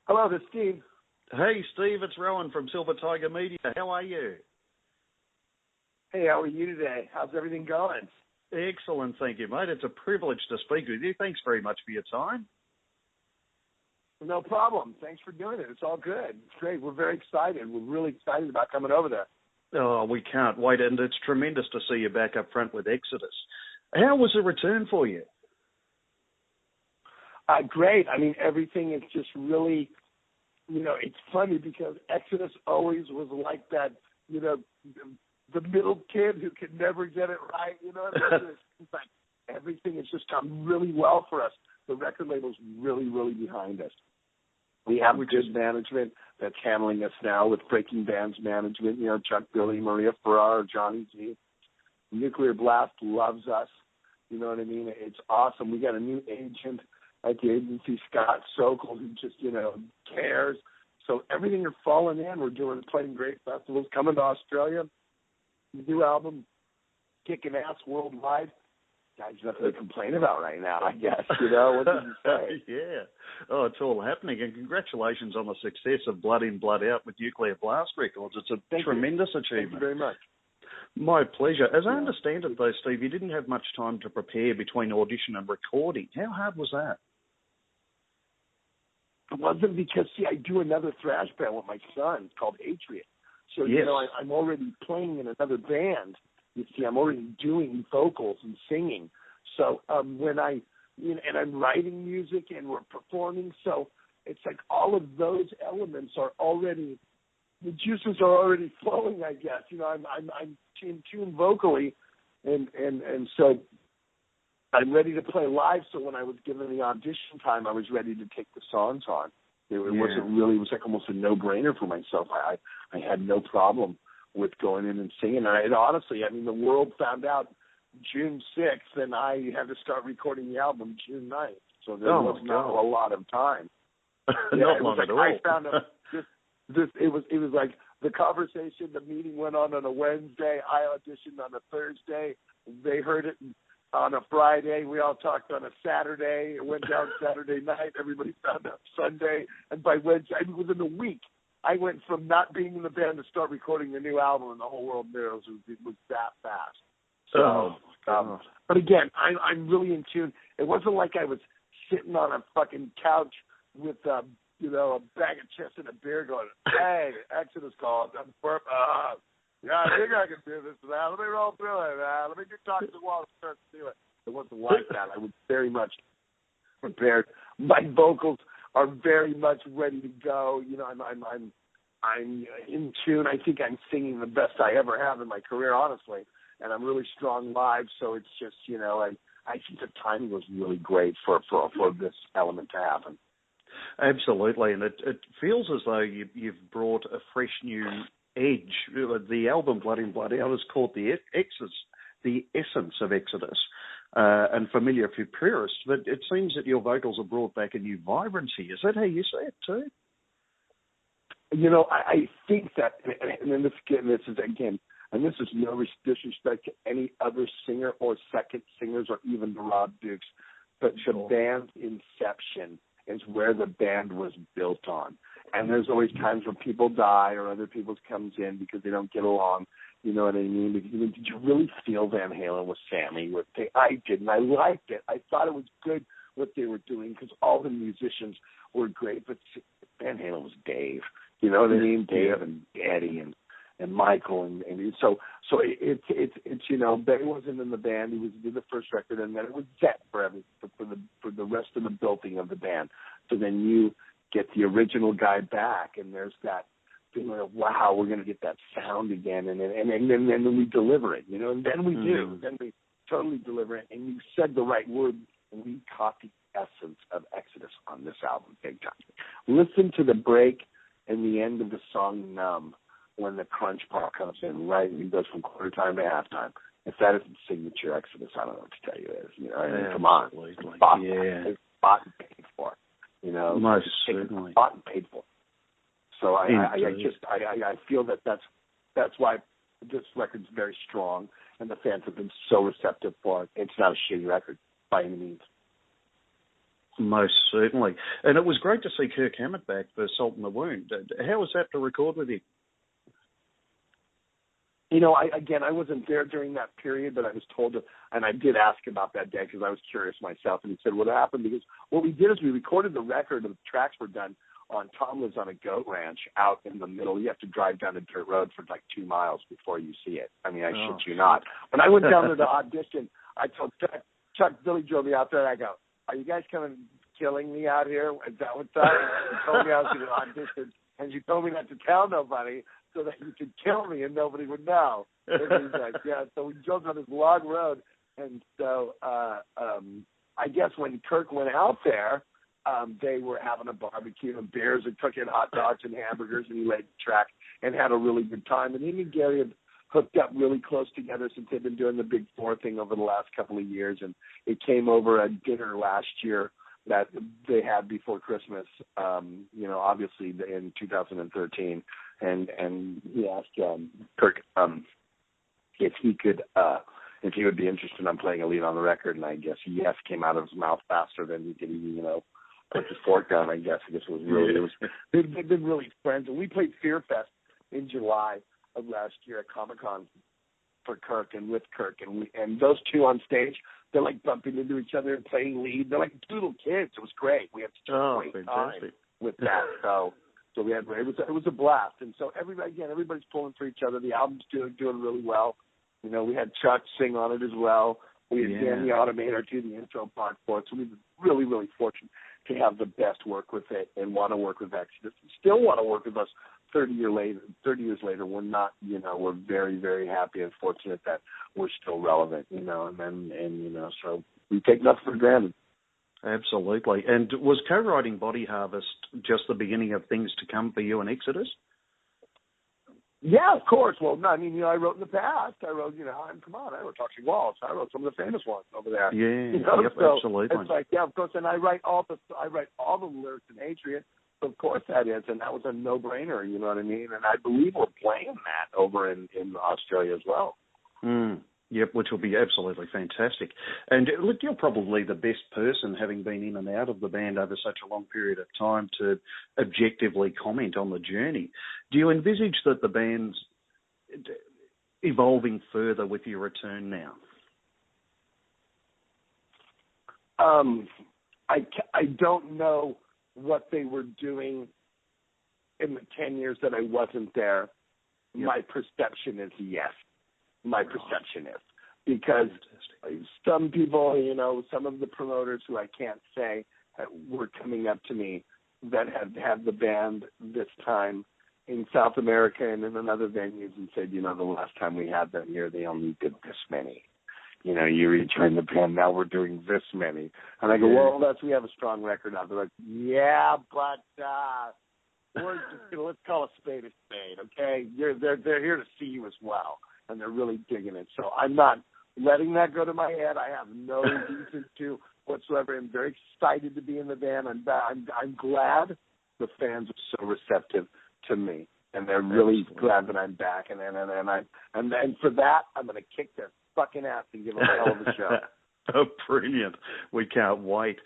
Hello, this is Steve. Hey, Steve, it's Rowan from Silver Tiger Media. How are you? Hey, how are you today? How's everything going? Excellent, thank you, mate. It's a privilege to speak with you. Thanks very much for your time. No problem. Thanks for doing it. It's all good. It's great. We're very excited. We're really excited about coming over there. Oh, we can't wait, and it's tremendous to see you back up front with Exodus. How was the return for you? Great. I mean, everything is just really, it's funny because Exodus always was like that, the middle kid who could never get it right. It's like everything has just come really well for us. The record label's really, really behind us. We have good management that's handling us now with Breaking Band's management, Chuck, Billy, Maria Ferrar, Johnny Z. Nuclear Blast loves us. You know what I mean? It's awesome. We got a new agent at the agency, Scott Sokol, who just, cares. So everything are falling in. We're playing great festivals, coming to Australia. New album, kicking ass worldwide. Guys, nothing to complain about right now, I guess. What did you say? Yeah. Oh, it's all happening. And congratulations on the success of Blood In, Blood Out with Nuclear Blast Records. It's a tremendous achievement. Thank you very much. My pleasure. As I understand it, though, Steve, you didn't have much time to prepare between audition and recording. How hard was that? It wasn't because, I do another thrash band with my son called Atria. So, yes. I'm already playing in another band. You see, I'm already doing vocals and singing. So when and I'm writing music and we're performing, so it's like all of those elements are already, the juices are already flowing, I guess. I'm in tune vocally, and so I'm ready to play live. So when I was given the audition time, I was ready to take the songs on. It was like almost a no-brainer for myself. I had no problem with going in and singing. And honestly, the world found out June 6th, and I had to start recording the album June 9th. So there was not a lot of time. Not long at all. I found out it was like the conversation, the meeting went on a Wednesday. I auditioned on a Thursday. They heard it on a Friday. We all talked on a Saturday. It went down Saturday night. Everybody found out Sunday. And by Wednesday, within a week, I went from not being in the band to start recording the new album, and the whole world knew it was that fast. So, but again, I'm really in tune. It wasn't like I was sitting on a fucking couch with a bag of chips and a beer going, hey, Exodus called. I think I can do this now. Let me roll through it. Let me get talking to the wall and start to do it. It wasn't like that. I was very much prepared. My vocals are very much ready to go. I'm in tune. I think I'm singing the best I ever have in my career, honestly. And I'm really strong live. So it's just, I think the timing was really great for this element to happen. Absolutely, and it feels as though you've brought a fresh new edge. The album Blood In, Blood Out is called the essence of Exodus, and familiar for purists, but it seems that your vocals have brought back a new vibrancy. Is that how you say it too? I think that, and this is no disrespect to any other singer or second singers or even the Rob Dukes, but the band's inception is where the band was built on. And there's always times when people die or other people comes in because they don't get along. You know what I mean? Did you really feel Van Halen with Sammy? I did, and I liked it. I thought it was good what they were doing because all the musicians were great. But Van Halen was Dave. You know what I mean? Dave and Eddie and Michael, and so it's Barry wasn't in the band. He did the first record, and then it was set for the rest of the building of the band. So then you get the original guy back, and there's that feeling of wow, we're going to get that sound again, and then we deliver it, and then we do, then we totally deliver it. And you said the right word, and we caught the essence of Exodus on this album big time. Listen to the break and the end of the song "Numb." When the crunch part comes in, right, and he goes from quarter time to halftime. If that isn't signature Exodus, I don't know what to tell you is. Come on. It's bought and paid for. Most certainly. Bought and paid for. So I feel that's why this record's very strong, and the fans have been so receptive for it. It's not a shitty record by any means. Most certainly. And it was great to see Kirk Hammett back for Salt in the Wound. How was that to record with him? You know, I wasn't there during that period, but I was told to, and I did ask about that day because I was curious myself, and he said what happened, because what we did is we recorded the record, and the tracks were done on, Tom lives on a goat ranch out in the middle. You have to drive down a dirt road for like 2 miles before you see it. I mean, I shit you not. When I went down there to audition, I told Chuck Billy drove me out there, and I go, are you guys killing me out here? Is that what's up? You told me I was going to audition, and you told me not to tell nobody, so that you could kill me and nobody would know. And he's like, yeah. So we drove on this long road, and so I guess when Kirk went out there, they were having a barbecue and beers and cooking hot dogs and hamburgers, and he laid the track and had a really good time. And he and Gary had hooked up really close together since they've been doing the Big Four thing over the last couple of years, and it came over at dinner last year that they had before Christmas, you know, obviously in 2013. And he asked Kirk if he would be interested in playing a lead on the record, and I guess yes came out of his mouth faster than he could even, you know, put his fork down. I guess it was really they've been really friends, and we played Fear Fest in July of last year at Comic-Con for Kirk and with Kirk, and those two on stage, they're like bumping into each other and playing lead. They're like two little kids. It was great. We had such a great time with that. So we had it was a blast, and so everybody's pulling for each other. The album's doing really well. You know, we had Chuck sing on it as well. We had Dan the Automator do the intro part for it. So we were really, really fortunate to have the best work with it and want to work with Exodus. And still want to work with us 30 years later. We're not, you know, we're very, very happy and fortunate that we're still relevant, you know, and you know, so we take nothing for granted. Absolutely. And was co-writing Body Harvest just the beginning of things to come for you and Exodus? Yeah, of course. Well, no, I mean, you know, I wrote in the past. I wrote, you know, I wrote Toxic Waltz. I wrote some of the famous ones over there. Yeah, you know? So absolutely. It's like, yeah, of course. And I write all the lyrics in Hatred. So of course that is, and that was a no-brainer. You know what I mean? And I believe we're playing that over in Australia as well. Yep, which will be absolutely fantastic. And look, you're probably the best person, having been in and out of the band over such a long period of time, to objectively comment on the journey. Do you envisage that the band's evolving further with your return now? I don't know what they were doing in the 10 years that I wasn't there. Yep. My perception is yes. My perception is, because some people, you know, some of the promoters who I can't say were coming up to me that had the band this time in South America and in other venues and said, you know, the last time we had them here, they only did this many. You know, you rejoined the band, now we're doing this many. And I go, well, we have a strong record out. They're like, yeah, but we're just gonna, let's call a spade, okay? They're here to see you as well. And they're really digging it. So I'm not letting that go to my head. I have no reason to whatsoever. I'm very excited to be in the band. I'm glad the fans are so receptive to me, and they're really glad that I'm back. And for that, I'm going to kick their fucking ass and give them a hell of a show. Oh, brilliant! We can't wait.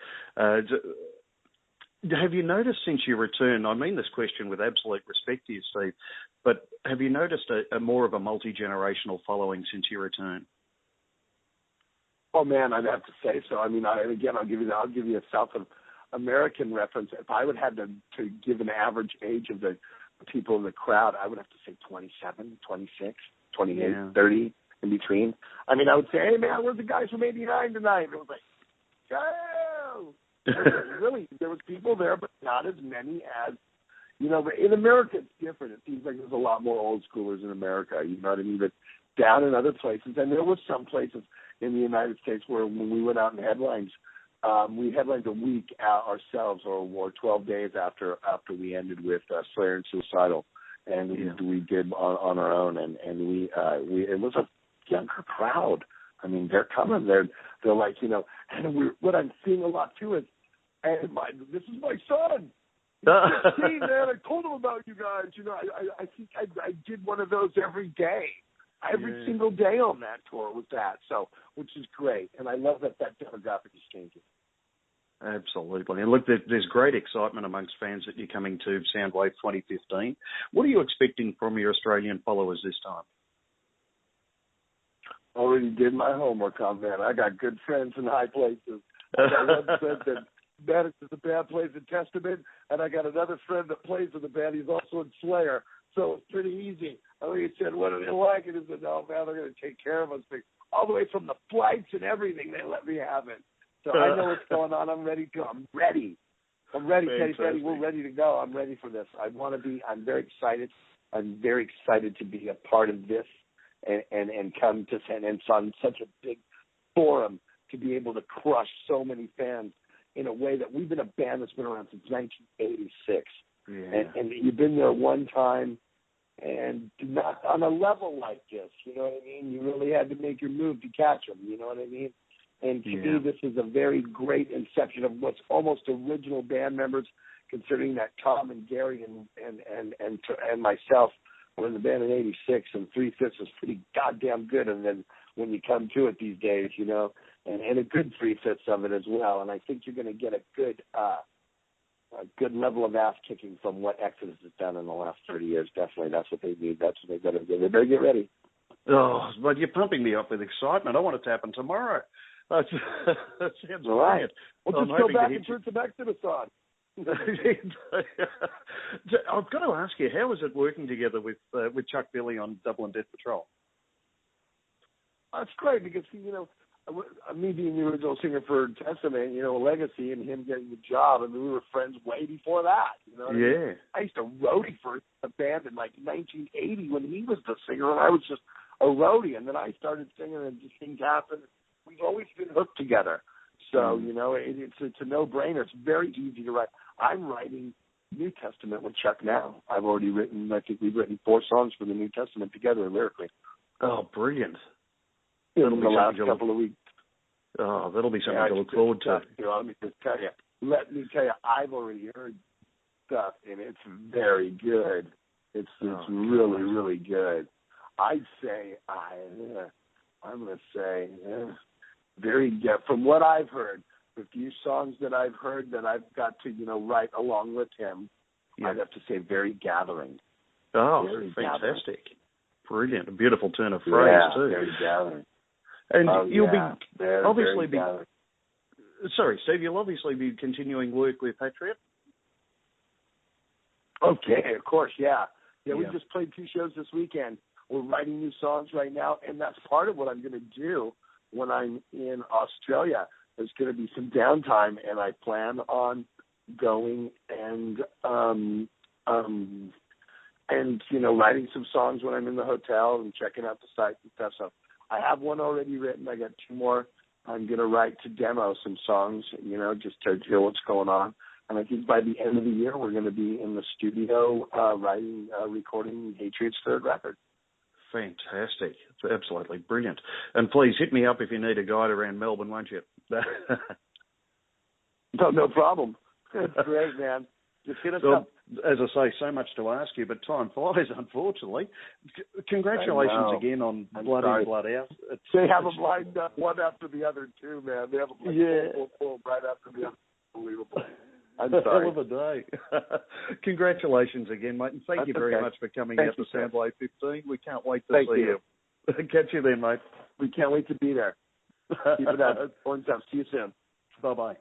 Have you noticed since you returned, I mean this question with absolute respect to you, Steve, but have you noticed a more of a multi-generational following since you returned? Oh, man, I'd have to say so. I mean, I'll give you a South American reference. If I would have to give an average age of the people in the crowd, I would have to say 27, 26, 28, 30, in between. I mean, I would say, hey, man, where's the guys from 89 tonight? And it was like, go! Really, there was people there, but not as many as, you know, in America it's different. It seems like there's a lot more old schoolers in America, you know what I mean? But down in other places, and there was some places in the United States where when we went out in headlines, we headlined a week ourselves, or 12 days after we ended with Slayer and Suicidal, and we did on our own, and we it was a younger crowd. I mean, they're coming. They're like, you know, and what I'm seeing a lot too is, and this is my son. See, man, I told him about you guys. You know, I think I did one of those every day. Every single day on that tour was that. So, which is great. And I love that demographic is changing. Absolutely. And look, there's great excitement amongst fans that you're coming to Soundwave 2015. What are you expecting from your Australian followers this time? Already did my homework on that. I got good friends in high places. I got one friend that manages the band, plays in Testament, and I got another friend that plays in the band. He's also in Slayer, so it's pretty easy. I mean, he said, what are they like? And he said, no, man, they're going to take care of us. All the way from the flights and everything, they let me have it. So I know what's going on. I'm ready. I'm ready. Teddy. We're ready to go. I'm ready for this. I'm very excited. I'm very excited to be a part of this and come to San Antonio on such a big forum to be able to crush so many fans in a way that we've been a band that's been around since 1986. Yeah. And you've been there one time and not on a level like this, you know what I mean? You really had to make your move to catch them, you know what I mean? And to me, this is a very great inception of what's almost original band members, considering that Tom and Gary and myself were in the band in '86, and 3/5 was pretty goddamn good. And then when you come to it these days, you know, and a good 3/5 of it as well. And I think you're going to get a good level of ass kicking from what Exodus has done in the last 30 years. Definitely, that's what they need. That's what they better do. They better get ready. Oh, but you're pumping me up with excitement. I want it to happen tomorrow. That sounds all right. brilliant. Well, just go back and turn some Exodus on. I've got to ask you, how is it working together with Chuck Billy on Dublin Death Patrol? It's great because, you know, me being the original singer for Testament, you know, Legacy, and him getting the job, I mean, we were friends way before that. You know what I mean? I used to roadie for a band in like 1980 when he was the singer, and I was just a roadie, and then I started singing, and just things happened. We've always been hooked together. So, you know, it's a no-brainer. It's very easy to write. I'm writing New Testament with Chuck now. I think we've written 4 songs for the New Testament together lyrically. Oh, brilliant. In the last couple of weeks. Oh, that'll be something to look forward to. Let me tell you, I've already heard stuff, and it's very good. It's really, really good. I'd say, I'm going to say, very good. From what I've heard, the few songs that I've heard that I've got to, you know, write along with him, I'd have to say very gathering. Oh, very fantastic. Gathering. Brilliant. A beautiful turn of phrase, too. Very gathering. And you'll be obviously be. Sorry, Steve. You'll obviously be continuing work with Patriot. Okay, of course, yeah. We just played 2 shows this weekend. We're writing new songs right now, and that's part of what I'm going to do when I'm in Australia. There's going to be some downtime, and I plan on going and you know, writing some songs when I'm in the hotel and checking out the site and stuff. So I have one already written. I got 2 more. I'm going to write to demo some songs, you know, just to hear what's going on. And I think by the end of the year, we're going to be in the studio recording Patriot's 3rd record. Fantastic. It's absolutely brilliant. And please hit me up if you need a guide around Melbourne, won't you? No problem. That's great, man. Just hit us up. As I say, so much to ask you, but time flies, unfortunately. Congratulations again on Blood In, Blood Out. They have them lined up one after the other, too, man. They have them pull right after the other. Unbelievable. I'm sorry. Hell of a day. Congratulations again, mate, and thank you very much for coming out to Soundwave 15. We can't wait to see you. Catch you then, mate. We can't wait to be there. Keep it up. See you soon. Bye-bye.